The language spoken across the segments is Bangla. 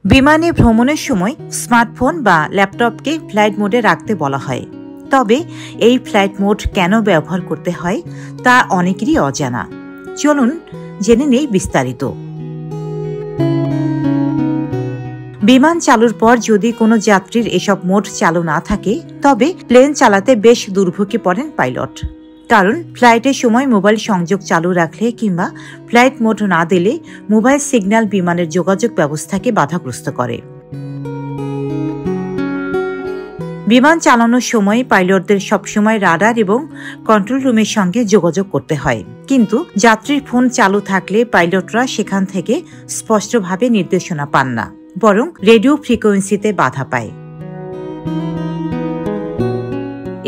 বিমানে ভ্রমণের সময় স্মার্টফোন বা ল্যাপটপকে ফ্লাইট মোডে রাখতে বলা হয়। তবে এই ফ্লাইট মোড কেন ব্যবহার করতে হয় তা অনেকেরই অজানা। চলুন জেনে নেই বিস্তারিত। বিমান চালুর পর যদি কোনো যাত্রীর এসব মোড চালু না থাকে, তবে প্লেন চালাতে বেশ দুর্ভোগে পড়েন পাইলট। কারণ ফ্লাইটের সময় মোবাইল সংযোগ চালু রাখলে কিংবা ফ্লাইট মোড না দিলে মোবাইল সিগন্যাল বিমানের যোগাযোগ ব্যবস্থাকে বাধাগ্রস্ত করে। বিমান চালানোর সময় পাইলটদের সবসময় রাডার এবং কন্ট্রোল রুমের সঙ্গে যোগাযোগ করতে হয়, কিন্তু যাত্রীর ফোন চালু থাকলে পাইলটরা সেখান থেকে স্পষ্টভাবে নির্দেশনা পান না, বরং রেডিও ফ্রিকোয়েন্সিতে বাধা পায়।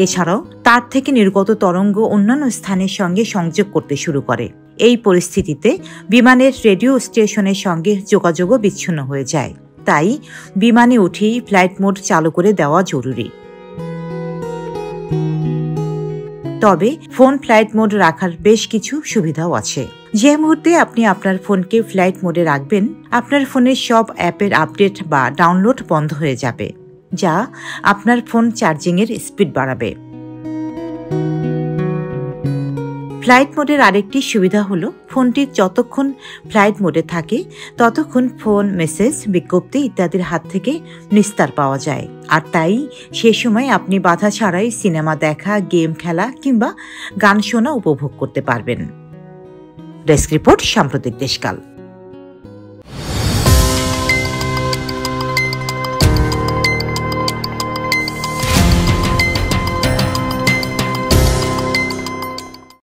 এছাড়াও তার থেকে নির্গত তরঙ্গ অন্যান্য স্থানের সঙ্গে সংযোগ করতে শুরু করে। এই পরিস্থিতিতে বিমানের রেডিও স্টেশনের সঙ্গে যোগাযোগও বিচ্ছিন্ন হয়ে যায়। তাই বিমানে উঠেই ফ্লাইট মোড চালু করে দেওয়া জরুরি। তবে ফোন ফ্লাইট মোড রাখার বেশ কিছু সুবিধাও আছে। যে মুহূর্তে আপনি আপনার ফোনকে ফ্লাইট মোডে রাখবেন, আপনার ফোনের সব অ্যাপের আপডেট বা ডাউনলোড বন্ধ হয়ে যাবে, যা আপনার ফোন চার্জিংয়ের স্পিড বাড়াবে। ফ্লাইট মোডের আরেকটি সুবিধা হলো ফোনটি যতক্ষণ ফ্লাইট মোডে থাকে ততক্ষণ ফোন, মেসেজ, বিজ্ঞপ্তি ইত্যাদির হাত থেকে নিস্তার পাওয়া যায়। আর তাই সে সময় আপনি বাধা ছাড়াই সিনেমা দেখা, গেম খেলা কিংবা গান শোনা উপভোগ করতে পারবেন। ডেস্ক রিপোর্ট, সাম্প্রতিক দেশকাল।